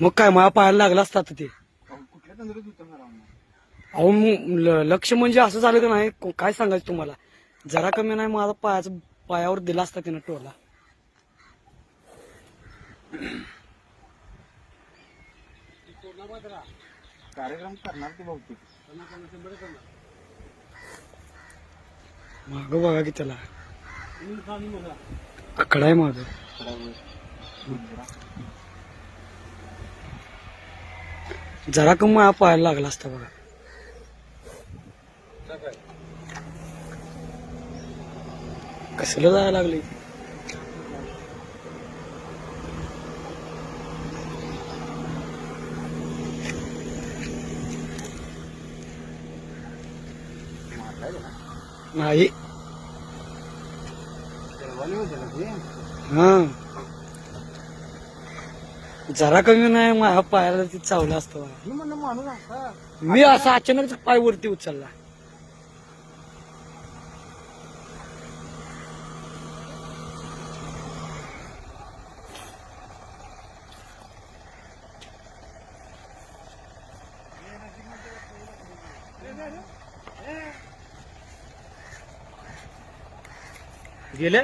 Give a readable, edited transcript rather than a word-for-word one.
मग काय मला पाहायला लागला असता आता ते. कुठल्या तंद्रीत होतं ना रावण? अहो लक्ष म्हणजे असं झालं का नाही काय सांगायचं तुम्हाला. जरा कमी नाही माझा पायावर दिला असता त्यानं टोला. कार्यक्रम करणार ते बहुतेक. माग बघा की त्याला आकडा आहे माझं. जरा कमी मला पाहायला लागला असता बघा. कसलं जायला लागले. नाही हा जरा कमी नाही माझ्या पायाला ते चावलं असतं बघा. मी म्हणलं माणूस असा मी असा अचानक पाय वरती उचलला. गेले